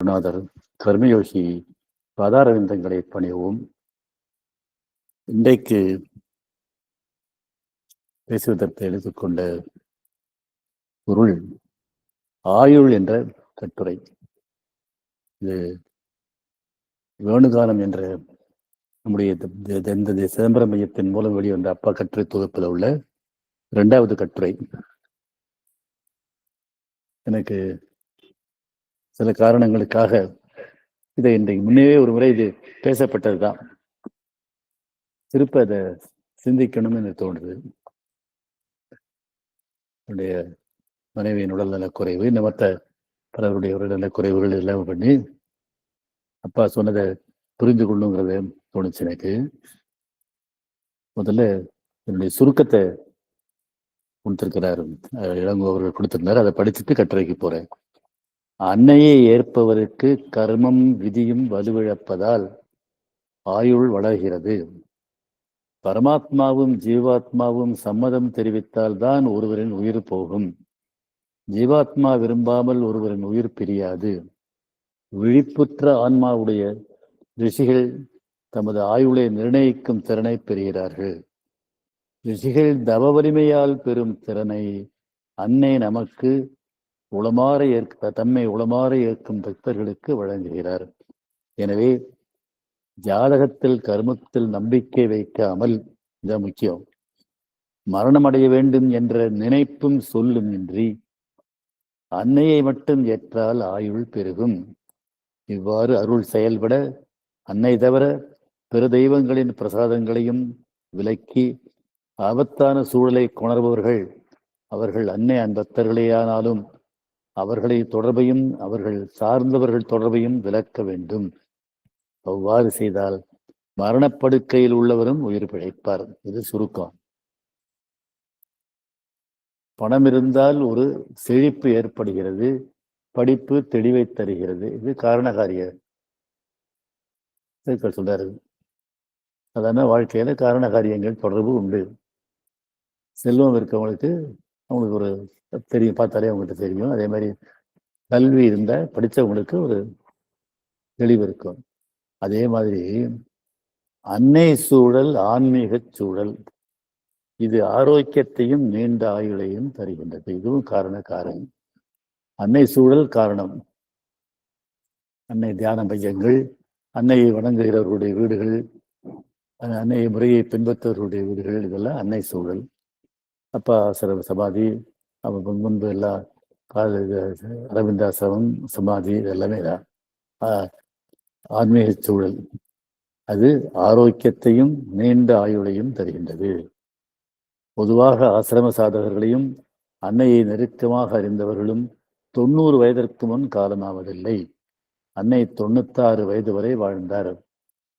குருநாதர் கர்மயோகி பாதாரவிந்தங்களை பணிவோம். இன்றைக்கு பேசுவதற்கு எடுத்துக்கொண்ட பொருள் ஆயுள் என்ற கட்டுரை. இது வேணுகானம் என்ற நம்முடைய இந்த சிதம்பரம் மையத்தின் மூலம் வெளிவந்த அப்பா கட்டுரை தொகுப்பில் உள்ள 2வது கட்டுரை. எனக்கு சில காரணங்களுக்காக இதை இன்றைக்கு முன்னே ஒரு முறை இது பேசப்பட்டதுதான், திருப்ப அதை சிந்திக்கணும்னு எனக்கு தோன்றுது. என்னுடைய மனைவியின் உடல்நலக்குறைவு, இந்த மற்ற பலருடைய உடல்நலக்குறைவுகள் எல்லாம் பண்ணி அப்பா சொன்னதை புரிந்து கொள்ளுங்கிறத தோணுச்சு எனக்கு. முதல்ல என்னுடைய சுருக்கத்தை கொடுத்திருக்கிறார் இளங்கோ அவர்கள் கொடுத்திருந்தார். அதை படிச்சுட்டு கட்டுரைக்கு போறேன். அன்னையை ஏற்பவருக்கு கர்மம் விதியும் வலுவிழப்பதால் ஆயுள் வளர்கிறது. பரமாத்மாவும் ஜீவாத்மாவும் சம்மதம் தெரிவித்தால்தான் ஒருவரின் உயிர் போகும். ஜீவாத்மா விரும்பாமல் ஒருவரின் உயிர் பிரியாது. விழிப்புற்ற ஆன்மாவுடைய ரிஷிகள் தமது ஆயுளை நிர்ணயிக்கும் திறனை பெறுகிறார்கள். ரிஷிகள் தவ வலிமையால் பெறும் திறனை அன்னை நமக்கு தம்மை உளமாற ஏற்கும் பக்தர்களுக்கு வழங்குகிறார். எனவே ஜாதகத்தில் கர்மத்தில் நம்பிக்கை வைக்காமல், இதான் முக்கியம், மரணம் அடைய வேண்டும் என்ற நினைப்பும் சொல்லும் இன்றி அன்னையை மட்டும் ஏற்றால் ஆயுள் பெருகும். இவ்வாறு அருள் செயல்பட அன்னை தவிர பிற தெய்வங்களின் பிரசாதங்களையும் விலக்கி ஆபத்தான சூழலை கொணர்பவர்கள் அவர்கள் அன்னை பக்தர்களேயானாலும் அவர்களை தொடர்பையும் அவர்கள் சார்ந்தவர்கள் தொடர்பையும் விலக்க வேண்டும். அவ்வாறு செய்தால் மரணப்படுக்கையில் உள்ளவரும் உயிர் பிழைப்பார். இது சுருக்கம். பணம் இருந்தால் ஒரு செழிப்பு ஏற்படுகிறது, படிப்பு தெளிவை தருகிறது. இது காரணகாரிய சொல்றாரு. அதான வாழ்க்கையில காரணகாரியங்கள் தொடர்பு உண்டு. செல்வம் இருக்கவங்களுக்கு அவங்களுக்கு ஒரு தெரியும், பார்த்தாலே அவங்ககிட்ட தெரியும். அதே மாதிரி கல்வி இருந்தா படித்தவங்களுக்கு ஒரு தெளிவு இருக்கும். அதே மாதிரி அன்னை சூழல் ஆன்மீக சூழல், இது ஆரோக்கியத்தையும் நீண்ட ஆயுளையும் தருகின்றது. இதுவும் காரணம். அன்னை சூழல் காரணம். அன்னை தியான மையங்கள், அன்னையை வணங்குகிறவர்களுடைய வீடுகள், அன்னை முறையை பின்பற்றுவர்களுடைய வீடுகள், இதெல்லாம் அன்னை சூழல். அப்பா சமாதி, முன்பு எல்லாம் அரவிந்தாசிரமம் சமாதி, இதெல்லாமே ஆன்மீக சூழல். அது ஆரோக்கியத்தையும் நீண்ட ஆயுளையும் தருகின்றது. பொதுவாக ஆசிரம சாதகர்களையும் அன்னையை நெருக்கமாக அறிந்தவர்களும் 90 வயதிற்கு முன் காலமாவதில்லை. அன்னை 96 வயது வரை வாழ்ந்தார்.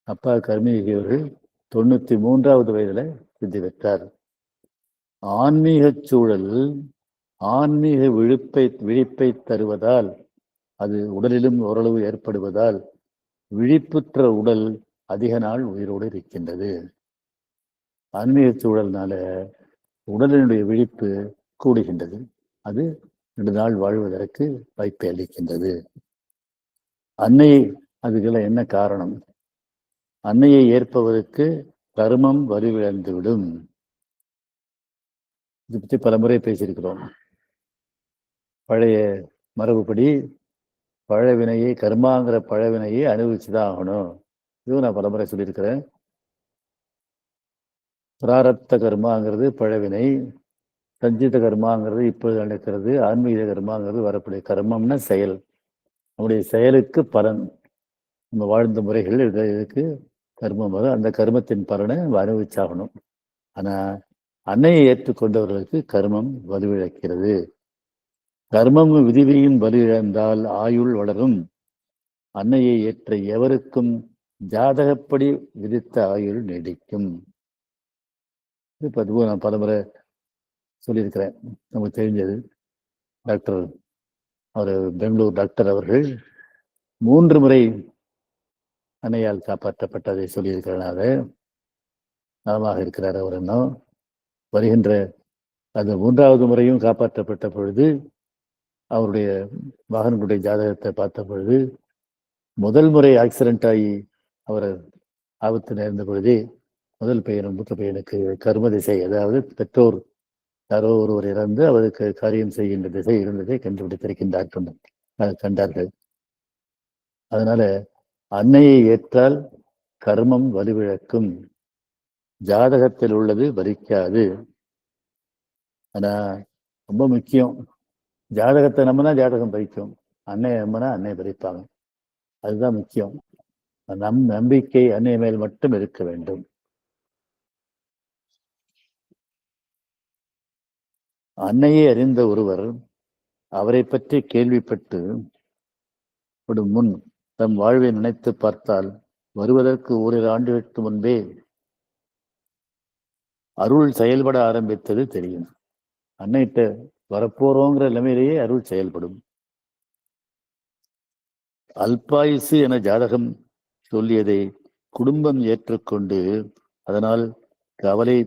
அப்பா கர்மயோகியவர்கள் 93வது வயதுல சித்தி பெற்றார். ஆன்மீக சூழல் ஆன்மீக விழிப்பை தருவதால், அது உடலிலும் ஓரளவு ஏற்படுவதால் விழிப்புற்ற உடல் அதிக நாள் உயிரோடு இருக்கின்றது. ஆன்மீக சூழல்னால உடலினுடைய விழிப்பு கூடுகின்றது. அது 2 நாள் வாழ்வதற்கு வாய்ப்பை அளிக்கின்றது. அன்னை, அதுக்கெல்லாம் என்ன காரணம்? அன்னையை ஏற்பவருக்கு கர்மம் வலுவிழந்துவிடும். இது பற்றி பல முறை பேசியிருக்கிறோம். பழைய மரபுப்படி பழவினையை, கர்மாங்கிற பழவினையை அனுபவிச்சுதான் ஆகணும். இதுவும் நான் பலமுறை சொல்லியிருக்கிறேன். பிராரப்த கர்மாங்கிறது பழவினை, சஞ்சித கர்மாங்கிறது இப்பொழுது நடக்கிறது, ஆன்மீக கர்மாங்கிறது வரக்கூடிய. கர்மம்னா செயல், நம்முடைய செயலுக்கு பலன். நம்ம வாழ்ந்த முறைகள் இதுக்கு கர்மம் வரும். அந்த கர்மத்தின் பலனை நம்ம அனுபவிச்சாகணும். ஆனா அன்னையை ஏற்றுக்கொண்டவர்களுக்கு கர்மம் வலுவிழக்கிறது. கர்மம் விதிவையும் வலுவிழந்தால் ஆயுள் வளரும். அன்னையை ஏற்ற எவருக்கும் ஜாதகப்படி விதித்த ஆயுள் நீடிக்கும். அதுவும் நான் பலமுறை சொல்லியிருக்கிறேன், நமக்கு தெரிஞ்சது. டாக்டர் பெங்களூர் டாக்டர் அவர்கள் 3 முறை அன்னையால் காப்பாற்றப்பட்டதை சொல்லியிருக்கிறனால நலமாக இருக்கிறார். அவர் இன்னும் வருகின்ற அந்த 3வது முறையும் காப்பாற்றப்பட்ட பொழுது அவருடைய மகனுடைய ஜாதகத்தை பார்த்த பொழுது முதல் முறை ஆக்சிடென்ட் ஆகி அவர் ஆபத்து நேர்ந்த பொழுதே முதல் பையன் மூத்த பையனுக்கு கர்ம திசை, அதாவது பெற்றோர் யாரோ ஒருவர் இறந்து அவருக்கு காரியம் செய்கின்ற திசை இருந்ததை கண்டுபிடித்திருக்கின்றார்கள், கண்டார்கள். அதனால அன்னையை ஏற்றால் கர்மம் வலுவிழக்கும், ஜாதகத்தில் உள்ளது பலிக்காது. ஆனா ரொம்ப முக்கியம், ஜாதகத்தை நம்பினா ஜாதகம் பலிக்கும், அன்னையை நம்பினா அன்னை பலிப்பாங்க. அதுதான் முக்கியம். நம்பிக்கை அன்னை மேல் மட்டும் இருக்க வேண்டும். அன்னையை அறிந்த ஒருவர் அவரை பற்றி கேள்விப்பட்டு முன் தம் வாழ்வை நினைத்து பார்த்தால் வருவதற்கு ஓரிரு ஆண்டுகளுக்கு முன்பே அருள் செயல்பட ஆரம்பித்தது தெரியும். அன்னைகிட்ட வரப்போறோங்கிற நிலைமையிலேயே அருள் செயல்படும். அல்பாயுசு என ஜாதகம் சொல்லியதை குடும்பம் ஏற்றுக்கொண்டு அதனால் கவலை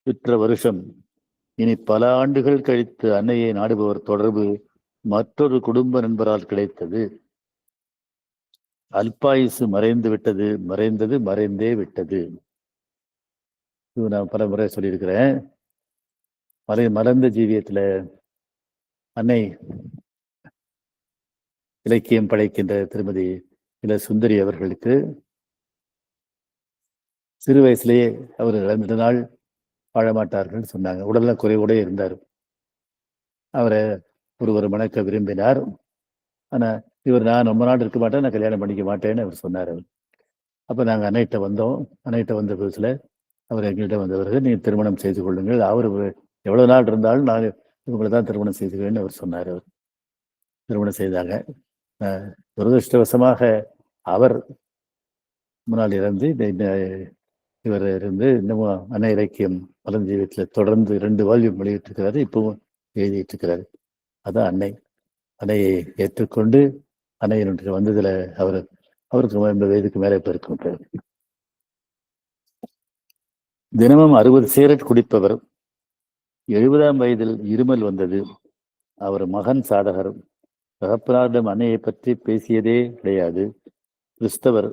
பெற்ற வருஷம் இனி பல ஆண்டுகள் கழித்து அன்னையை நாடுபவர் தொடர்பு மற்றொரு குடும்ப நண்பரால் கிடைத்தது. அல்பாயுசு மறைந்தே விட்டது. இது நான் பல முறை சொல்லியிருக்கிறேன். மலர்ந்த ஜீவியத்துல அன்னை இலக்கியம் படைக்கின்ற திருமதி இள சுந்தரி அவர்களுக்கு சிறு வயசுலேயே அவர் 2 நாள் வாழமாட்டார்கள் சொன்னாங்க. உடல்நல குறைவோட இருந்தார். அவரை ஒருவர் மணக்க விரும்பினார். ஆனா இவர் நான் ரொம்ப நாள் இருக்க மாட்டேன், நான் கல்யாணம் பண்ணிக்க மாட்டேன்னு அவர் சொன்னார். அப்ப நாங்க அன்னைகிட்ட வந்தோம். அன்னைகிட்ட வந்த புதுசுல அவர் எங்கள்கிட்ட வந்தவர்கள், நீ திருமணம் செய்து கொள்ளுங்கள், அவர் எவ்வளவு நாள் இருந்தாலும் நான் இவங்களை தான் திருமணம் செய்துக்குவேன்னு அவர் சொன்னார். அவர் திருமணம் செய்தாங்க. துரதிருஷ்டவசமாக அவர் முன்னால் இறந்து இவர் இருந்து இன்னமும் அன்னை இலக்கியம் மலர்ந்த ஜீவியத்தில் தொடர்ந்து 2 வால்யூம் வெளியிட்டிருக்கிறாரு. இப்பவும் எழுதிட்டு இருக்கிறாரு. அதான் அன்னையை ஏற்றுக்கொண்டு அன்னையினுடைய வந்ததுல அவருக்கு 80 வயதுக்கு மேலே இப்ப இருக்கும். தினமும் 60 சிகரெட் குடிப்பவர். 70ஆம் வயதில் இருமல் வந்தது. அவர் மகன் சாதகர். தகப்பனாரிடம் அன்னையை பற்றி பேசியதே கிடையாது. கிறிஸ்தவர்.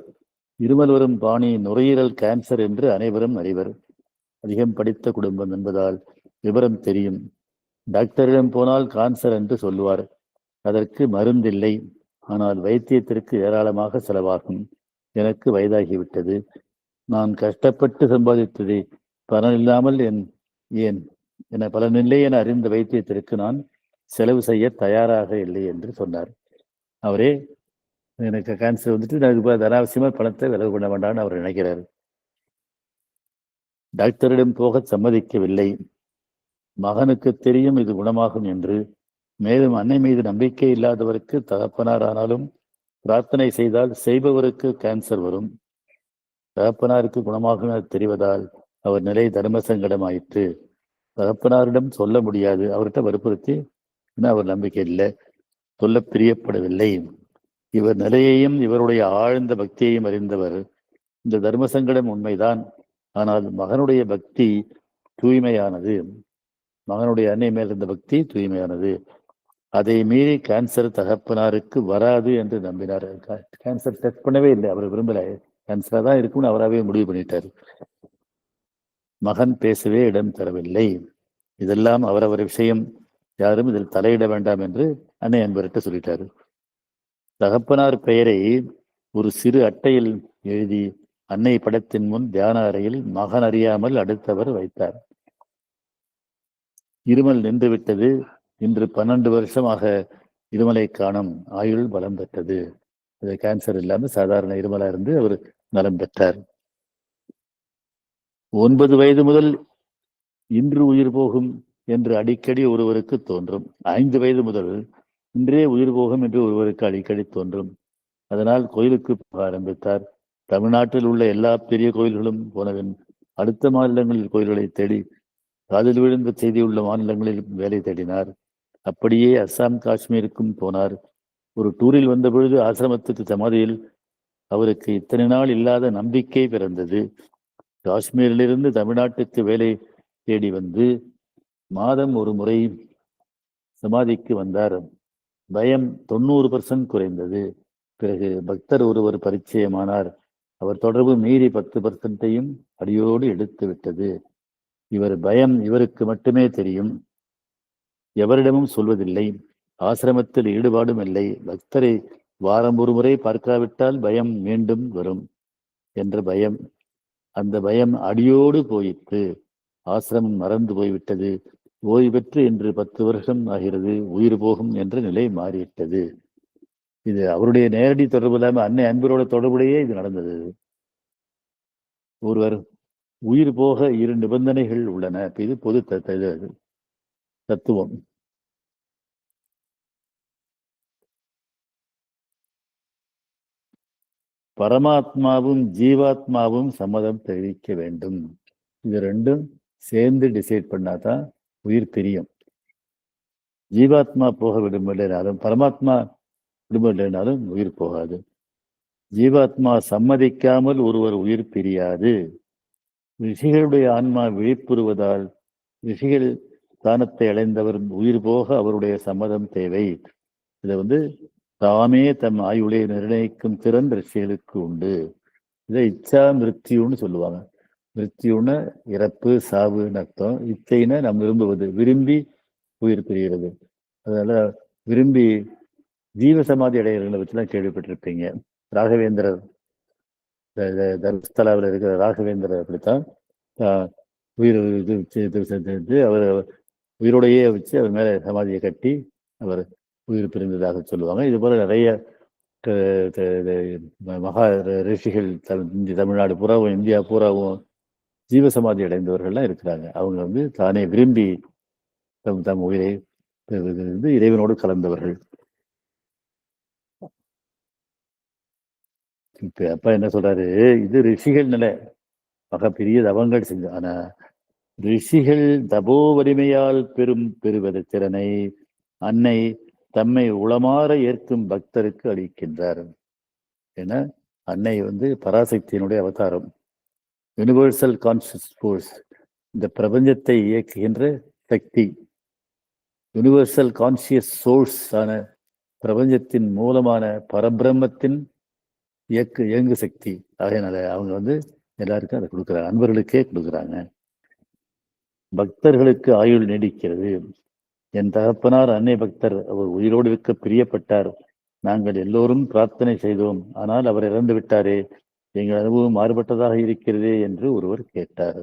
இருமல் வரும் பாணி நுரையீரல் கேன்சர் என்று அனைவரும் அறிவர். அதிகம் படித்த குடும்பம் என்பதால் விவரம் தெரியும். டாக்டரிடம் போனால் கான்சர் என்று சொல்லுவார். அதற்கு மருந்தில்லை. ஆனால் வைத்தியத்திற்கு ஏராளமாக செலவாகும். எனக்கு வயதாகிவிட்டது. நான் கஷ்டப்பட்டு சம்பாதித்ததை பலனில்லாமல் ஏன் பலனில்லை என அறிந்த வைத்தியத்திற்கு நான் செலவு செய்ய தயாராக இல்லை என்று சொன்னார். அவரே எனக்கு கேன்சர் வந்துட்டு எனக்கு அனாவசியமா பணத்தை விலகு பண்ண வேண்டாம்னு அவர் நினைக்கிறார். டாக்டரிடம் போக சம்மதிக்கவில்லை. மகனுக்கு தெரியும் இது குணமாகும் என்று. மேலும் அன்னை மீது நம்பிக்கை இல்லாதவருக்கு தகப்பனார் ஆனாலும் பிரார்த்தனை செய்தால் செய்பவருக்கு கேன்சர் வரும். தகப்பனாருக்கு குணமாகும் என தெரிவதால் அவர் நிலை தர்மசங்கடமாயிற்று. தகப்பனாரிடம் சொல்ல முடியாது. அவர்கிட்ட வற்புறுத்தி அவர் நம்பிக்கை இல்லை, சொல்ல பிரியப்படவில்லை. இவர் நிலையையும் இவருடைய ஆழ்ந்த பக்தியையும் அறிந்தவர். இந்த தர்மசங்கடம் உண்மைதான். ஆனால் மகனுடைய பக்தி தூய்மையானது. மகனுடைய அன்னை மேல் இருந்த பக்தி தூய்மையானது. அதை மீறி கேன்சர் தகப்பனாருக்கு வராது என்று நம்பினார். கேன்சர் டெஸ்ட் பண்ணவே இல்லை. அவர் விரும்பல. கேன்சரா தான் இருக்கும்னு அவராகவே முடிவு பண்ணிட்டார். மகன் பேசவே இடம் தரவில்லை. இதெல்லாம் அவரவர் விஷயம், யாரும் இதில் தலையிட வேண்டாம் என்று அன்னை அன்பர்கிட்ட சொல்லிட்டாரு. தகப்பனார் பெயரை ஒரு சிறு அட்டையில் எழுதி அன்னை படத்தின் முன் தியான அறையில் மகன் அறியாமல் அடுத்தவர் வைத்தார். இருமல் நின்றுவிட்டது. இன்று 12 வருஷமாக இருமலை காணும். ஆயுள் பலம் பெற்றது. அது கேன்சர் இல்லாம சாதாரண இருமலா இருந்து அவர் நலம் பெற்றார். 9 வயது முதல் இன்று உயிர் போகும் என்று அடிக்கடி ஒருவருக்கு தோன்றும். 5 வயது முதல் இன்றே உயிர் போகும் என்று ஒருவருக்கு அடிக்கடி தோன்றும். அதனால் கோயிலுக்கு போக ஆரம்பித்தார். தமிழ்நாட்டில் உள்ள எல்லா பெரிய கோயில்களும் போனவன் அடுத்த மாநிலங்களில் கோயில்களை தேடி காதில் விழுந்த செய்தியுள்ள மாநிலங்களில் வேலை தேடினார். அப்படியே அஸ்ஸாம் காஷ்மீருக்கும் போனார். ஒரு டூரில் வந்த பொழுது ஆசிரமத்துக்கு சமாதியில் அவருக்கு இத்தனை நாள் இல்லாத நம்பிக்கை பிறந்தது. காஷ்மீரிலிருந்து தமிழ்நாட்டுக்கு வேலை தேடி வந்து மாதம் ஒரு முறை சமாதிக்கு வந்தார். பயம் 90% குறைந்தது. பிறகு பக்தர் ஒருவர் பரிச்சயமானார். அவர் தொடர்பு மீறி 10%ஐயும் அடியோடு எடுத்து விட்டது. இவர் பயம் இவருக்கு மட்டுமே தெரியும், எவரிடமும் சொல்வதில்லை. ஆசிரமத்தில் ஈடுபாடும் இல்லை. பக்தரை வாரம் ஒரு முறை பார்க்காவிட்டால் பயம் மீண்டும் வரும் என்ற பயம். அந்த பயம் அடியோடு போயிற்று. ஆசிரமம் மறந்து போய்விட்டது. ஓய்வு பெற்று இன்று 10 வருஷம் ஆகிறது. உயிர் போகும் என்ற நிலை மாறிவிட்டது. இது அவருடைய நேரடி தொடர்பு இல்லாம அன்னை அன்பரோட தொடர்புடையே இது நடந்தது. ஒருவர் உயிர் போக 2 நிபந்தனைகள் உள்ளன. இது பொது தத்துவம். பரமாத்மாவும் ஜீவாத்மாவும் சம்மதம் தெரிவிக்க வேண்டும். இது ரெண்டும் சேர்ந்து டிசைட் பண்ணாதான் உயிர் பிரியும். ஜீவாத்மா போக விரும்பலைனாலும் பரமாத்மா விரும்பலைனாலும் உயிர் போகாது. ஜீவாத்மா சம்மதிக்காமல் ஒருவர் உயிர் பிரியாது. ரிஷிகளுடைய ஆன்மா விழிப்புறுவதால் ரிஷிகள் ஸ்தானத்தை அடைந்தவர் உயிர் போக அவருடைய சம்மதம் தேவை. இதை தாமே தம் ஆயுளை நிர்ணயிக்கும் திறன் ரிஷிகளுக்கு உண்டு. இதை இச்சா மிருத்யுன்னு சொல்லுவாங்க. மிருத்யுன்னு இறப்பு சாவுன்னு அர்த்தம். இச்சைன்னா நம்ம விரும்புவது, விரும்பி உயிர் பிரிகிறது. அதனால விரும்பி ஜீவசமாதி அடைகிறவங்களை வச்சுலாம் கேள்விப்பட்டிருப்பீங்க. ராகவேந்திரர் தர்மஸ்தலாவில் இருக்கிற ராகவேந்திரர் அப்படித்தான் உயிர் அவர் உயிரோடையே வச்சு அவர் மேலே சமாதியை கட்டி அவர் உயிர் பிரிந்ததாக சொல்லுவாங்க. இது போல நிறைய மகா ரிஷிகள் தமிழ்நாடு பூராவும் இந்தியா பூராவும் ஜீவசமாதி அடைந்தவர்கள்லாம் இருக்கிறாங்க. அவங்க தானே விரும்பி தம் உயிரை இறைவனோடு கலந்தவர்கள். இப்ப அப்பா என்ன சொல்றாரு, இது ரிஷிகள் நிலை, மகா பெரிய தவங்கள் செஞ்சு. ஆனா ரிஷிகள் தபோ வலிமையால் பெறுவது திறனை அன்னை தம்மை உளமாற ஏற்கும் பக்தருக்கு அளிக்கின்றார். ஏன்னா அன்னை பராசக்தியினுடைய அவதாரம், யூனிவர்சல் கான்சியஸ் ஃபோர்ஸ், இந்த பிரபஞ்சத்தை இயக்குகின்ற சக்தி, யூனிவர்சல் கான்சியஸ் சோர்ஸ் ஆன பிரபஞ்சத்தின் மூலமான பரபிரம்மத்தின் இயங்கு சக்தி. ஆகையினால அவங்க எல்லாருக்கும் அதை கொடுக்குறாங்க, அன்பர்களுக்கே கொடுக்குறாங்க. பக்தர்களுக்கு ஆயுள் நீடிக்கிறது. என் தகப்பனார் அன்னை பக்தர், அவர் உயிரோடு இருக்க பிரியப்பட்டார். நாங்கள் எல்லோரும் பிரார்த்தனை செய்தோம், ஆனால் அவர் இறந்து விட்டாரே, எங்கள் அனுபவம் மாறுபட்டதாக இருக்கிறதே என்று ஒருவர் கேட்டார்.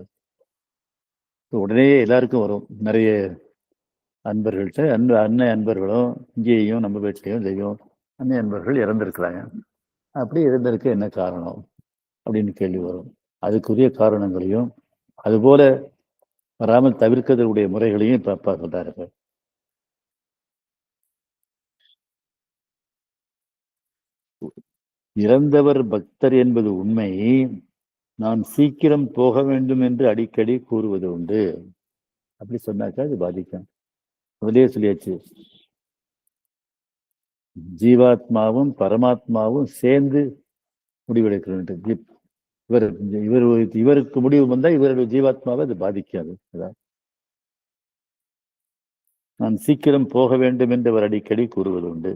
உடனே எல்லாருக்கும் வரும். நிறைய அன்பர்கள்ட்ட அன்னை அன்பர்களும் இங்கேயும் நம்ம வீட்லையும் செய்யும் அன்னை அன்பர்கள் இறந்திருக்கிறாங்க. அப்படி இறந்திருக்க என்ன காரணம் அப்படின்னு கேள்வி வரும். அதுக்குரிய காரணங்களையும் அதுபோல வராமல் தவிர்க்கிறதுடைய முறைகளையும் இப்ப அப்பா சொல்றாரு. இறந்தவர் பக்தர் என்பது உண்மை. நான் சீக்கிரம் போக வேண்டும் என்று அடிக்கடி கூறுவது உண்டு. அப்படி சொன்னாக்கா அது பாதிக்கும். முதலே சொல்லியாச்சு, ஜீவாத்மாவும் பரமாத்மாவும் சேர்ந்து முடிவெடுக்கணும். இவருக்கு முடிவு வந்தா இவருடைய ஜீவாத்மாவை அது பாதிக்காது. நான் சீக்கிரம் போக வேண்டும் என்று அவர் அடிக்கடி கூறுவது உண்டு.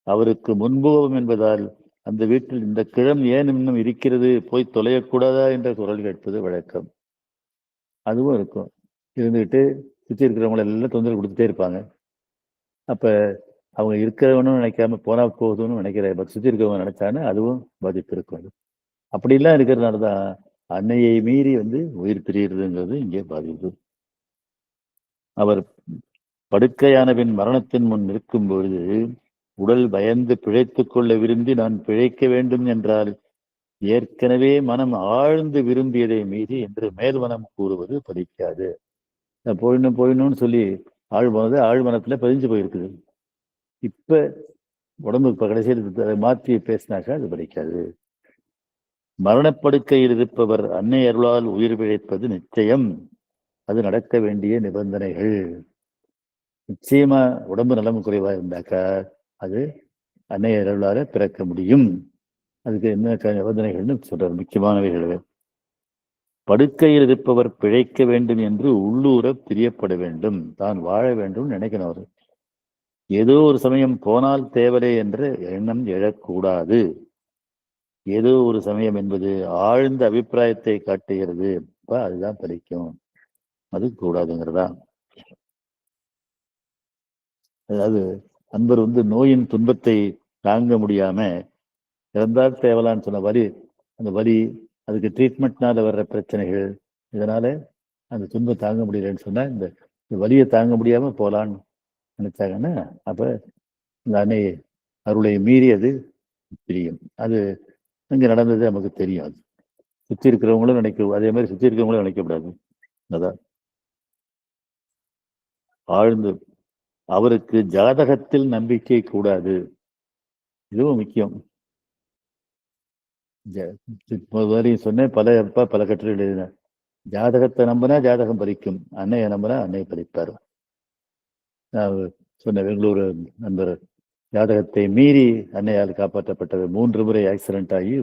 அவருக்கு முன்போகம் என்பதால் அந்த வீட்டில் இந்த கிழம் ஏன் இன்னும் இருக்கிறது, போய் தொலையக்கூடாதா என்ற குரல் கேட்பது வழக்கம். அதுவும் இருக்கும். இருந்துகிட்டு சுற்றி இருக்கிறவங்களை எல்லாம் தொந்தரவு கொடுத்துட்டே இருப்பாங்க. அப்ப அவங்க இருக்கிறவனும் நினைக்காம போனா போகுதுன்னு நினைக்கிற சுற்றி இருக்கிறவங்க நினைச்சானே அதுவும் பாதிப்பு இருக்கும். அப்படிலாம் இருக்கிறதுனாலதான் அன்னையை மீறி உயிர் பிரிகிறதுங்கிறது இங்கே பாதிப்பு. அவர் படுக்கையான பின் மரணத்தின் முன் இருக்கும் பொழுது உடல் பயந்து பிழைத்துக் கொள்ள விரும்பி நான் பிழைக்க வேண்டும் என்றால் ஏற்கனவே மனம் ஆழ்ந்து விரும்பியதை மீறி என்று மேல்மனம் கூறுவது பலிக்காது. போயிடணும்னு சொல்லி ஆழ்மனத்துல பதிஞ்சு போயிருக்குது. இப்ப உடம்பு கடைசியில் மாற்றி பேசினாக்கா அது பலிக்காது. மரணப்படுக்கையில் இருப்பவர் அன்னை அருளால் உயிர் பிழைப்பது நிச்சயம். அது நடக்க வேண்டிய நிபந்தனைகள். நிச்சயமா உடம்பு நலம் குறைவா இருந்தாக்கா அது அன்னை அருளால பிறக்க முடியும். அதுக்கு என்ன நிபந்தனைகள்னு சொல்றாரு, முக்கியமானவைகள். படுக்கையில் இருப்பவர் பிழைக்க வேண்டும் என்று உள்ளூர பிரியப்பட வேண்டும், தான் வாழ வேண்டும் நினைக்கணும். அவர் ஏதோ ஒரு சமயம் போனால் தேவலே என்ற எண்ணம் எழக்கூடாது. ஏதோ ஒரு சமயம் என்பது ஆழ்ந்த அபிப்பிராயத்தை காட்டுகிறது. அதுதான் பலிக்கும். அது கூடாதுங்கிறதா. அதாவது அன்பர் நோயின் துன்பத்தை தாங்க முடியாம இறந்தால் தேவலான்னு சொன்ன வலி, அந்த வலி, அதுக்கு ட்ரீட்மெண்ட்னால வர்ற பிரச்சனைகள், இதனால அந்த துன்பம் தாங்க முடியலன்னு சொன்னா இந்த வலியை தாங்க முடியாம போலான்னு நினைச்சாங்கன்னா அப்ப இந்த அன்னை அருளை மீறி அது பிரியும். அது இங்க நடந்தது நமக்கு தெரியும். அது சுத்தி இருக்கிறவங்களும் அதே மாதிரி சுத்தி இருக்கிறவங்களும் நினைக்கக்கூடாது. அதான் ஆழ்ந்து அவருக்கு ஜாதகத்தில் நம்பிக்கை கூடாது. இதுவும் முக்கியம். சொன்னேன், பல கட்டுரை எழுதின. ஜாதகத்தை நம்பினா ஜாதகம் பலிக்கும், அன்னையை நம்பினா அன்னை பலிப்பார். நான் சொன்ன பெங்களூர் நண்பர் ஜாதகத்தை மீறி அன்னையால் காப்பாற்றப்பட்டது. 3 முறை ஆக்சிடென்ட் ஆகி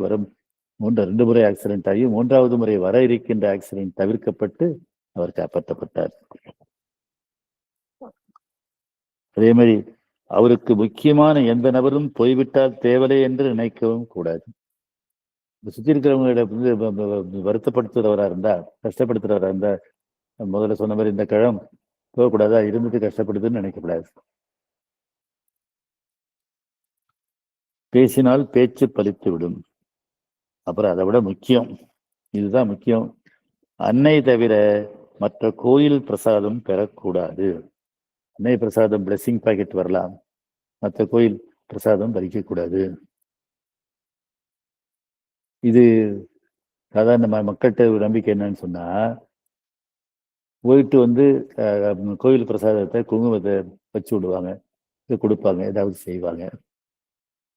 2 முறை ஆக்சிடென்ட் ஆகி 3வது முறை வர இருக்கின்ற ஆக்சிடென்ட் தவிர்க்கப்பட்டு அவர் காப்பாற்றப்பட்டார். அதே மாதிரி அவருக்கு முக்கியமான எந்த நபரும் போய்விட்டால் தேவலை என்று நினைக்கவும் கூடாது. சுத்தி இருக்கிறவங்கள வருத்தப்படுத்துறவரா இருந்தா, கஷ்டப்படுத்துறவரா இருந்தா, முதல்ல சொன்ன மாதிரி இந்த கிழம் போகக்கூடாதா, இருந்துட்டு கஷ்டப்படுதுன்னு நினைக்கக்கூடாது. பேசினால் பேச்சு பலித்து விடும். அப்புறம் அதை விட முக்கியம், இதுதான் முக்கியம், அன்னை தவிர மற்ற கோயில் பிரசாதம் பெறக்கூடாது. அன்னை பிரசாதம் பிளெஸிங் பாக்கெட் வரலாம், மற்ற கோயில் பிரசாதம் பறிக்கக்கூடாது. இது சாதாரண மக்கள்கிட்ட நம்பிக்கை என்னன்னு சொன்னா, போயிட்டு கோயில் பிரசாதத்தை குங்குமத்தை வச்சு விடுவாங்க, கொடுப்பாங்க, ஏதாவது செய்வாங்க.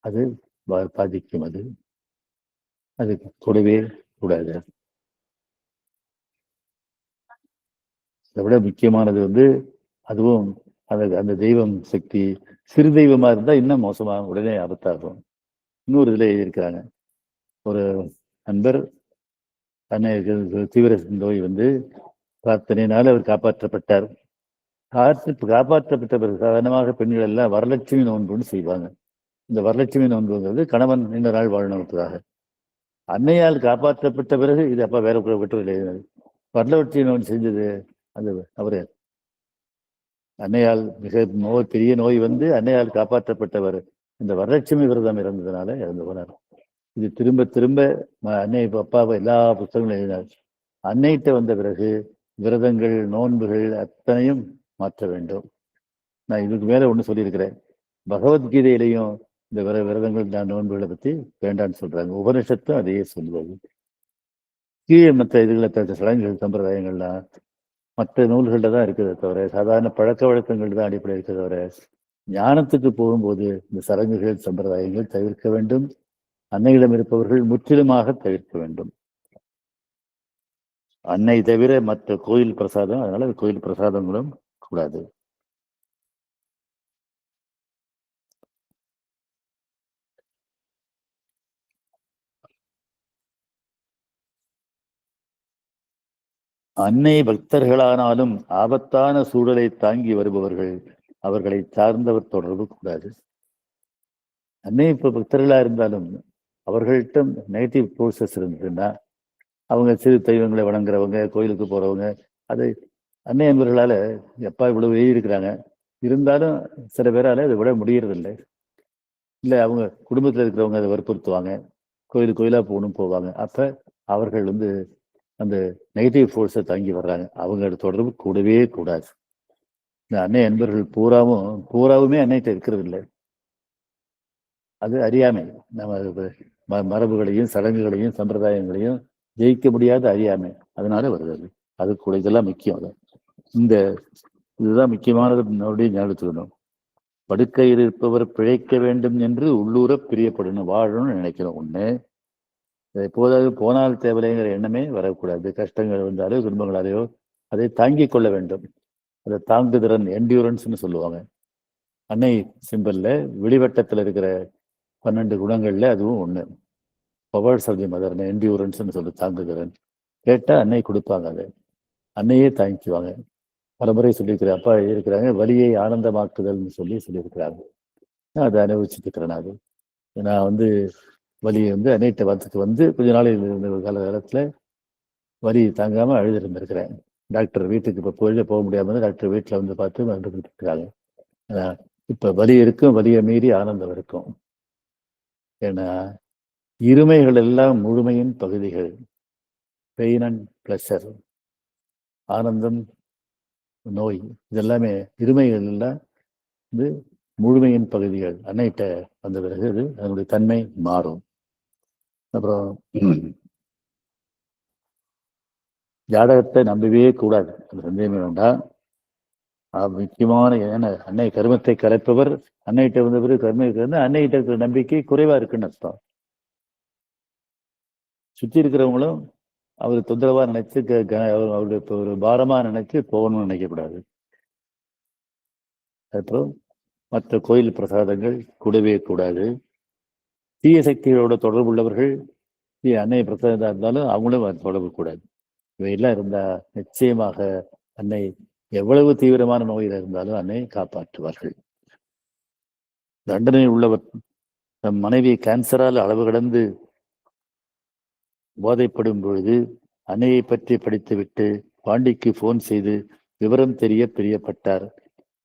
அது பாதிக்கும். அது கூடவே கூடாது. அதை விட முக்கியமானது அதுவும் அந்த தெய்வம் சக்தி சிறு தெய்வமா இருந்தா இன்னும் மோசமா, உடனே ஆபத்தாகும். இன்னொரு இதுல எழுதியிருக்கிறாங்க, ஒரு நண்பர் அன்னை தீவிர நோய் பிரார்த்தனையினால அவர் காப்பாற்றப்பட்டார். காப்பாற்றப்பட்ட பிறகு சாதாரணமாக பெண்கள் எல்லாம் வரலட்சுமி நோன்புன்னு செய்வாங்க. இந்த வரலட்சுமி நோன்புங்கிறது கணவன் நீண்ட நாள் வாழணுக்காக. அன்னையால் காப்பாற்றப்பட்ட பிறகு இது அப்பா வேற விட்டு வரலட்சுமி நோன்பு செஞ்சது அது அவரு அன்னையால் மிக பெரிய நோய் அன்னையால் காப்பாற்றப்பட்டவர் இந்த வரலட்சுமி விரதம் இருந்ததுனால இறந்து போனார். இது திரும்ப திரும்ப அன்னை அப்பாவை எல்லா புத்தகங்களும் எழுதினார். அன்னைகிட்ட வந்த பிறகு விரதங்கள் நோன்புகள் அத்தனையும் மாற்ற வேண்டும். நான் இதுக்கு மேல ஒண்ணு சொல்லியிருக்கிறேன், பகவத்கீதையிலையும் இந்த விரதங்கள் நோன்புகளை பத்தி வேண்டான்னு சொல்றாங்க. உபனிஷத்தும் அதையே சொல்லுவது. கீழே மற்ற இதுகளை சடங்குகள் சம்பிரதாயங்கள்லாம் மற்ற நூல்கள்ல தான் இருக்கிறத தவிர, சாதாரண பழக்க வழக்கங்கள் தான் அடிப்படை இருக்கிறத தவிர, ஞானத்துக்கு போகும்போது இந்த சடங்குகள் சம்பிரதாயங்கள் தவிர்க்க வேண்டும். அன்னையிடம் இருப்பவர்கள் முற்றிலுமாக தவிர்க்க வேண்டும். அன்னை தவிர மற்ற கோயில் பிரசாதம், அதனால கோயில் பிரசாதங்களும் கூடாது. அன்னை பக்தர்களானாலும் ஆபத்தான சூழலை தாங்கி வருபவர்கள், அவர்களை சார்ந்தவர் தொடர்பு கூடாது. அன்னை இப்ப பக்தர்களா இருந்தாலும் அவர்கள்ட்ட நெகட்டிவ் ப்ரோசஸ் இருந்ததுன்னா, அவங்க சிறு தெய்வங்களை வணங்குறவங்க, கோயிலுக்கு போறவங்க, அது அன்னை என்பவர்களால எப்பா இவ்வளவு இருக்கிறாங்க, இருந்தாலும் சில பேரால அதை விட முடியறதில்லை. இல்லை அவங்க குடும்பத்தில் இருக்கிறவங்க அதை வற்புறுத்துவாங்க, கோயிலா போகணும் போவாங்க. அப்ப அவர்கள் அந்த நெகட்டிவ் ஃபோர்ஸை தாங்கி வர்றாங்க, அவங்களோட தொடர்பு கூடவே கூடாது. இந்த அன்னை அன்பர்கள் பூராவுமே அன்னைகிட்ட இருக்கிறது இல்லை. அது அறியாமை. நம்ம மரபுகளையும் சடங்குகளையும் சம்பிரதாயங்களையும் ஜெயிக்க முடியாத அறியாமை, அதனால வருது. அது கூட இதெல்லாம் முக்கியம். இதுதான் முக்கியமானது. மறுபடியும் ஞாபகத்துக்கணும், படுக்கையில் இருப்பவர் பிழைக்க வேண்டும் என்று உள்ளூர பிரியப்படணும், வாழணும்னு நினைக்கிறோம். ஒண்ணு, எப்போதாவது போனால் தேவைங்கிற எண்ணமே வரக்கூடாது. கஷ்டங்கள் வந்தாலோ துன்பங்களாலேயோ அதை தாங்கிக் கொள்ள வேண்டும். அதை தாங்குதிறன், என்டியூரன்ஸ்னு சொல்லுவாங்க. அன்னை சிம்பல்ல வெளிவட்டத்தில் இருக்கிற 12 குணங்கள்ல அதுவும் ஒண்ணு. பவர்ஸ் ஆஃப் தி மதர், என்டியூரன்ஸ்னு சொல்லு, தாங்குதிறன். கேட்டா அன்னை கொடுப்பாங்க, அதை அன்னையே தாங்கிக்குவாங்க. பலமுறை சொல்லியிருக்கிறேன். அப்பா இருக்கிறாங்க, வலியை ஆனந்தமாக்குதல்னு சொல்லியிருக்கிறாங்க. நான் அதை அனுபவிச்சுட்டு இருக்கிறேன். நான் வந்து வலியை அன்னைட்ட வரத்துக்கு கொஞ்ச நாள் இருந்த காலத்துல வலி தாங்காம அழுது இருந்திருக்கிறேன். டாக்டர் வீட்டுக்கு இப்போ போக முடியாம டாக்டர் வீட்டில் பார்த்து மருந்து கொடுத்துருக்காங்க. இப்ப வலி இருக்கும், வலியை மீறி ஆனந்தம் இருக்கும். ஏன்னா இருமைகள் எல்லாம் முழுமையின் பகுதிகள். பெயின் அண்ட் பிளஷர், ஆனந்தம், நோய், இதெல்லாமே இருமைகள் எல்லாம் முழுமையின் பகுதிகள். அன்னைட்ட வந்த பிறகு அதனுடைய தன்மை மாறும். அப்புறம் ஜாதகத்தை நம்பவே கூடாது, அது சந்தேகமே வேண்டாம். முக்கியமான ஏன்னா அன்னை கருமத்தை கலைப்பவர். அன்னைகிட்ட வந்த பிறகு கருமை அன்னைகிட்ட இருக்கிற நம்பிக்கை குறைவா இருக்குன்னு அர்த்தம். சுற்றி இருக்கிறவங்களும் அவர் தொந்தரவா நினைச்சு அவருடைய ஒரு பாரமா நினைச்சு போகணும்னு நினைக்கக்கூடாது. அப்புறம் மற்ற கோயில் பிரசாதங்கள் கூடவே கூடாது. தீய சக்திகளோட தொடர்பு உள்ளவர்கள் அன்னை பிரசாதம் இருந்தாலும் அவங்களும் தொடர்பு கூடாது. இவையெல்லாம் இருந்தா நிச்சயமாக அன்னை எவ்வளவு தீவிரமான நோயில் இருந்தாலும் அன்னை காப்பாற்றுவார்கள். தண்டனை உள்ளவர் தம் மனைவி கேன்சரால் அளவு கடந்து போதைப்படும் பொழுது அன்னையை பற்றி படித்துவிட்டு பாண்டிக்கு போன் செய்து விவரம் தெரிய பிரியப்பட்டார்.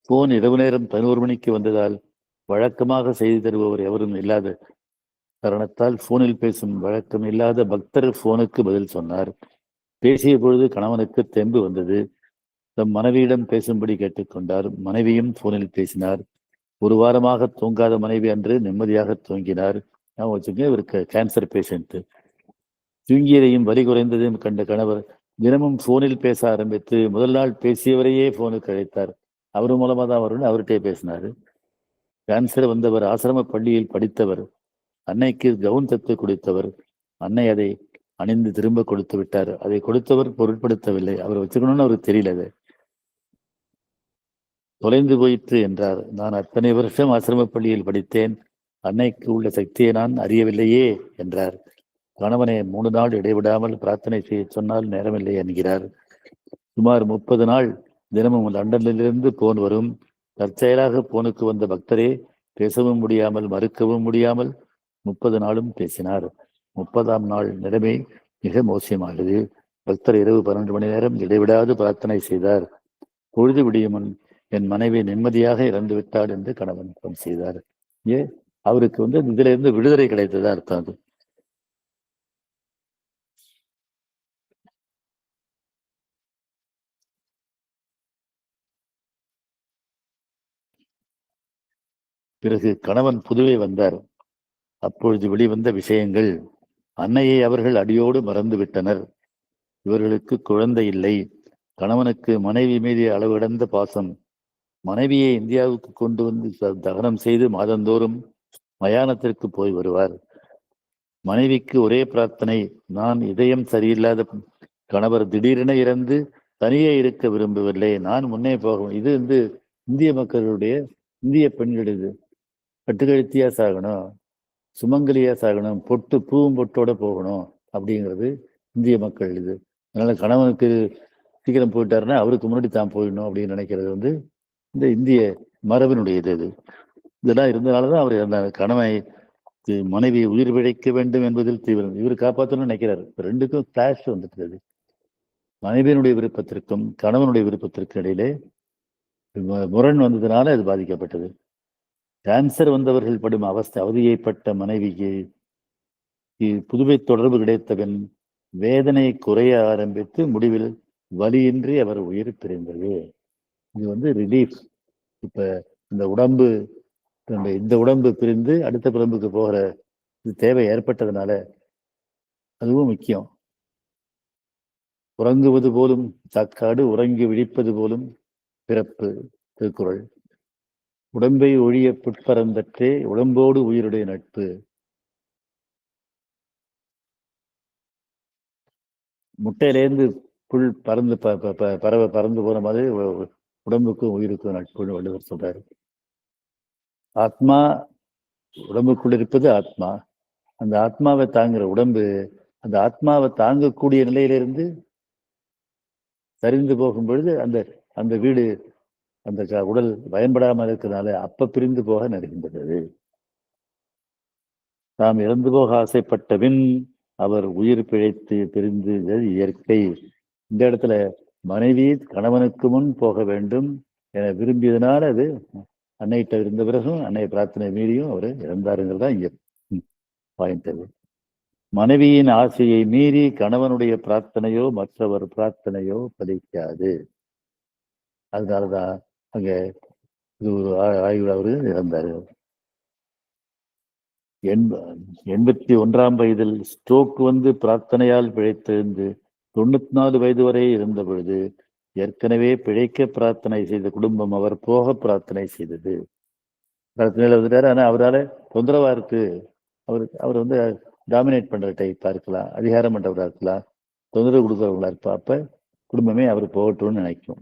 போன் இரவு நேரம் 11 மணிக்கு வந்ததால் வழக்கமாக செய்து தருபவர் எவரும் இல்லாத காரணத்தால் போனில் பேசும் வழக்கம் இல்லாத பக்தர் போனுக்கு பதில் சொன்னார். பேசிய பொழுது கணவனுக்கு தெம்பு வந்தது. தம் மனைவியிடம் பேசும்படி கேட்டுக்கொண்டார். மனைவியும் போனில் பேசினார். ஒரு வாரமாக தூங்காத மனைவி அன்று நிம்மதியாக தூங்கினார். நான் வச்சுங்க, இவருக்கு கேன்சர் பேஷண்ட். தூங்கியதையும் வலி குறைந்ததையும் கண்ட கணவர் தினமும் போனில் பேச ஆரம்பித்து முதல் நாள் பேசியவரையே போனுக்கு அழைத்தார். அவர் மூலமா தான் வரும்னு அவர்கிட்டே பேசினாரு. கேன்சர் வந்தவர் ஆசிரம பள்ளியில் படித்தவர். அன்னைக்கு கவுன் தத்து கொடுத்தவர். அன்னை அதை அணிந்து திரும்ப கொடுத்து விட்டார். அதை கொடுத்தவர் பொருட்படுத்தவில்லை. அவர் வச்சுக்கணும்னு அவருக்கு தெரியல. அது தொலைந்து போயிற்று என்றார். நான் அத்தனை வருஷம் ஆசிரம பள்ளியில் படித்தேன், அன்னைக்கு உள்ள சக்தியை நான் அறியவில்லையே என்றார். கணவனை 3 நாள் இடைவிடாமல் பிரார்த்தனை செய்ய சொன்னால் நேரமில்லை என்கிறார். சுமார் 30 நாள் தினமும் லண்டனிலிருந்து போன் வரும். தற்செயலாக போனுக்கு வந்த பக்தரே பேசவும் முடியாமல் மறுக்கவும் முடியாமல் 30 நாளும் பேசினார். 30ஆம் நாள் நிலைமை மிக மோசமானது. பக்தர் இரவு 12 மணி நேரம் இடைவிடாது பிரார்த்தனை செய்தார். பொழுது விடியும் முன் என் மனைவி நிம்மதியாக இறந்து விட்டாள் என்று கணவன் செய்தார். அவருக்கு இதுல இருந்து விடுதலை கிடைத்ததா அர்த்தம். அது பிறகு கணவன் புதுவை வந்தார். அப்பொழுது வெளிவந்த விஷயங்கள். அன்னையை அவர்கள் அடியோடு மறந்து விட்டனர். இவர்களுக்கு குழந்தை இல்லை. கணவனுக்கு மனைவி மீது அளவு கடந்த பாசம். மனைவியை இந்தியாவுக்கு கொண்டு வந்து தகனம் செய்து மாதந்தோறும் மயானத்திற்கு போய் வருவார். மனைவிக்கு ஒரே பிரார்த்தனை, நான் இதயம் சரியில்லாத கணவர் திடீரென இறந்து தனியே இருக்க விரும்பவில்லை, நான் முன்னே போகும். இது இந்திய மக்களுடைய, இந்திய பெண்களுடைய கட்டுக்கழுத்தியா சாகணும், சுமங்கலியா சாகணும், பூவும் பொட்டோட போகணும் அப்படிங்கிறது இந்திய மக்கள் இது. அதனால கணவனுக்கு சீக்கிரம் போயிட்டாருன்னா அவருக்கு முன்னாடி தான் போயிடணும் அப்படின்னு நினைக்கிறது இந்த இந்திய மரபினுடைய இது. இதெல்லாம் இருந்தனாலதான் அவர் அந்த கணவனை மனைவி உயிர் பிழைக்க வேண்டும் என்பதில் தீவிரம். இவர் காப்பாற்றணும்னு நினைக்கிறார். ரெண்டுக்கும் கிளாஷ் வந்துட்டு. மனைவியினுடைய விருப்பத்திற்கும் கணவனுடைய விருப்பத்திற்கும் இடையிலே முரண் வந்ததுனால அது பாதிக்கப்பட்டது. கேன்சர் வந்தவர்கள் படும் அவதியைப்பட்ட மனைவிக்கு புதுமை தொடர்பு கிடைத்தவன் வேதனை குறைய ஆரம்பித்து முடிவில் வலியின்றி அவர் உயிர் பிரிந்தது. இது ரிலீஃப். இப்ப இந்த உடம்பு பிரிந்து அடுத்த உடம்புக்கு போகிற தேவை ஏற்பட்டதுனால அதுவும் முக்கியம். உறங்குவது போலும் சாக்காடு, உறங்கி விழிப்பது போலும் பிறப்பு. திருக்குறள். உடம்பை ஒழிய புட்பரந்தற்றே உடம்போடு உயிருடைய நட்பு. முட்டையிலேருந்து புல் பறந்து பறந்து போன மாதிரி உடம்புக்கும் உயிருக்கும் நட்புன்னு வள்ளுவர் சொல்றாரு. ஆத்மா உடம்புக்குள் இருப்பது ஆத்மா. அந்த ஆத்மாவை தாங்குற உடம்பு அந்த ஆத்மாவை தாங்கக்கூடிய நிலையிலிருந்து சரிந்து போகும் பொழுது அந்த வீடு அந்த உடல் பயன்படாமல் இருக்கிறதுனால அப்ப பிரிந்து போக நேர்கின்றது. தாம் இறந்து போக ஆசைப்பட்ட பின் அவர் உயிர் பிழைத்து பிரிந்து இயற்கை. இந்த இடத்துல மனைவி கணவனுக்கு முன் போக வேண்டும் என விரும்பியதனால அது அன்னைகிட்ட இருந்த பிறகும் அன்னை பிரார்த்தனை மீறியும் அவர் இறந்தாருங்கிறதா இங்க பாயிண்ட். அது மனைவியின் ஆசையை மீறி கணவனுடைய பிரார்த்தனையோ மற்றவர் பிரார்த்தனையோ பலிக்காது. அதனாலதான் அங்க இது ஒரு ஆய்வு அவரு இறந்தாரு. 81ஆம் வயதில் ஸ்ட்ரோக் வந்து பிரார்த்தனையால் பிழைத்தெழுந்து 94 வயது வரை இருந்த பொழுது ஏற்கனவே பிழைக்க பிரார்த்தனை செய்த குடும்பம் அவர் போக பிரார்த்தனை செய்தது. பிரார்த்தனையில் வந்துட்டாரு. ஆனா அவரால் தொந்தரவா இருக்கு. அவர் வந்து டாமினேட் பண்ற டைப்பா இருக்கலாம், அதிகாரம் பண்றவரா இருக்கலாம், தொந்தரவு கொடுக்குறவங்களா இருப்பா. அப்ப குடும்பமே அவர் போகட்டும்னு நினைக்கும்.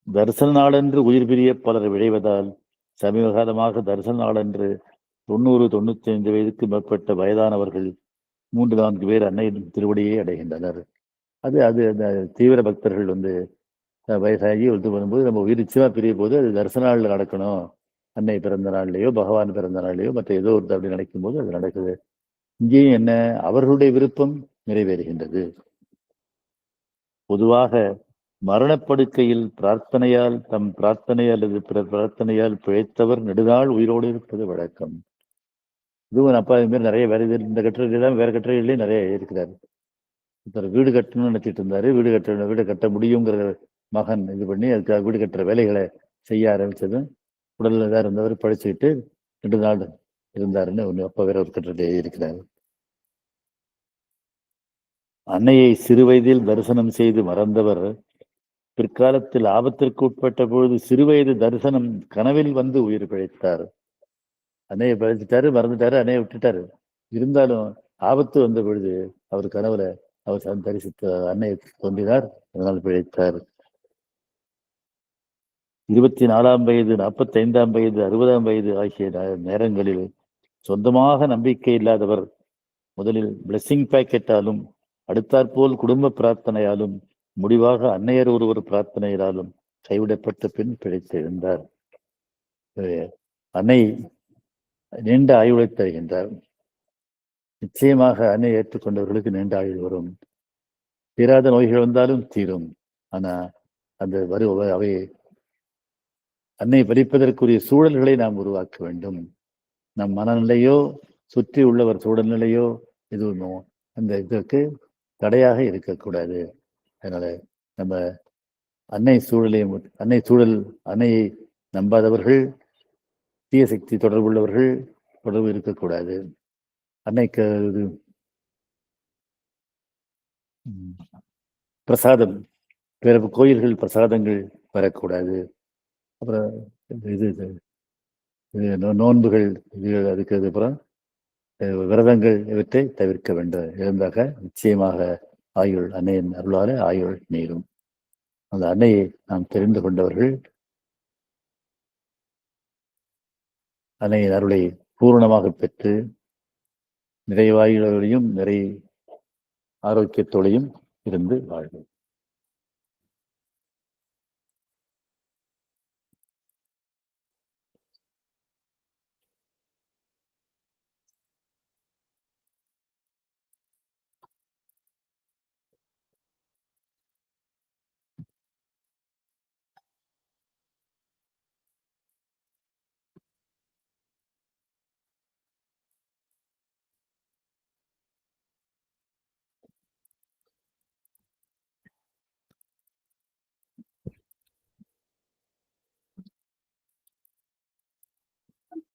தரிசன நாளன்று உயிர் பிரிய பலர் விழைவதால் சமீப காலமாக தரிசன நாளன்று 90-95 வயதுக்கு மேற்பட்ட வயதானவர்கள் 3-4 பேர் அன்னையின் திருவடியை அடைகின்றனர். அது அது அந்த தீவிர பக்தர்கள் வந்து வயசாகி வந்து வரும்போது நம்ம உயிர் நிச்சயமா பிரிய போது அது தரிசன நாளில் நடக்கணும். அன்னை பிறந்த நாள்லையோ பகவான் பிறந்த நாள்லையோ மற்ற ஏதோ ஒரு அப்படி நடக்கும் போது அது நடக்குது. இங்கேயும் என்ன அவர்களுடைய விருப்பம் நிறைவேறுகின்றது. பொதுவாக மரணப்படுக்கையில் பிரார்த்தனையால் தம் பிரார்த்தனை அல்லது பிற பிரார்த்தனையால் பிழைத்தவர் நெடுநாள் உயிரோடு இருப்பது வழக்கம். இதுவும் அப்பா இது மாதிரி நிறைய வேற இந்த கட்டுரையிலாம் வேற கட்டுரைகள்லேயும் நிறைய இருக்கிறாரு. வீடு கட்டணும்னு நினைச்சிட்டு இருந்தாரு. வீடு கட்ட முடியுங்கிற மகன் இது பண்ணி அதுக்காக வீடு கட்டுற வேலைகளை செய்ய ஆரம்பிச்சதும் உடல்ல தான் இருந்தவர் படிச்சுக்கிட்டு 2 நாள் இருந்தாருன்னு ஒன்று அப்பா வேற ஒரு கட்டுரை இருக்கிறாரு. அன்னையை சிறு வயதில் தரிசனம் செய்து மறந்தவர் பிற்காலத்தில் ஆபத்திற்கு உட்பட்ட பொழுது சிறுவயது தரிசனம் கனவில் வந்து உயிர் பிழைத்தார். அன்னையை பிழைச்சிட்டாரு, மறந்துட்டாரு, அன்னையை விட்டுட்டாரு. இருந்தாலும் ஆபத்து வந்த பொழுது அவர் கனவுல அவர் தரிசித்த அன்னையை தோன்றினார், அதனால் பிழைத்தார். 24ஆம் வயது, 45ஆம் வயது, 60ஆம் வயது ஆகிய நேரங்களில் சொந்தமாக நம்பிக்கை இல்லாதவர் முதலில் பிளெஸிங் பேக்கெட்டாலும் அடுத்தாற்போல் குடும்ப பிரார்த்தனையாலும் முடிவாக அன்னையர் ஒருவர் பிரார்த்தனையினாலும் கைவிடப்பட்ட பின் பிழைத்தெழுந்தார். அன்னை நீண்ட ஆயுளை தருகின்றார். நிச்சயமாக அன்னை ஏற்றுக்கொண்டவர்களுக்கு நீண்ட ஆயுள் வரும். தீராத நோய்கள் வந்தாலும் தீரும். ஆனா அந்த அவை அன்னை பலிப்பதற்குரிய சூழல்களை நாம் உருவாக்க வேண்டும். நம் மனநிலையோ சுற்றி உள்ளவர் சூழல்நிலையோ எதுவும் அந்த இதற்கு தடையாக இருக்கக்கூடாது. அதனால நம்ம அன்னை சூழல் அன்னையை நம்பாதவர்கள், தீய சக்தி தொடர்புள்ளவர்கள் தொடர்பு இருக்கக்கூடாது. அன்னைக்கு பிரசாதம் பிற கோயில்கள் பிரசாதங்கள் வரக்கூடாது. அப்புறம் நோன்புகள் அதுக்கு அப்புறம் விரதங்கள் இவற்றை தவிர்க்க வேண்டும். இருந்தாக நிச்சயமாக ஆயுள் அன்னையின் அருளால ஆயுள் நீரும். அந்த அன்னையை நாம் தெரிந்து கொண்டவர்கள் அன்னையின் அருளை பூரணமாக பெற்று நிறைவாயுளையும் நிறை ஆரோக்கியத்தோடையும் இருந்து வாழ்வோம்.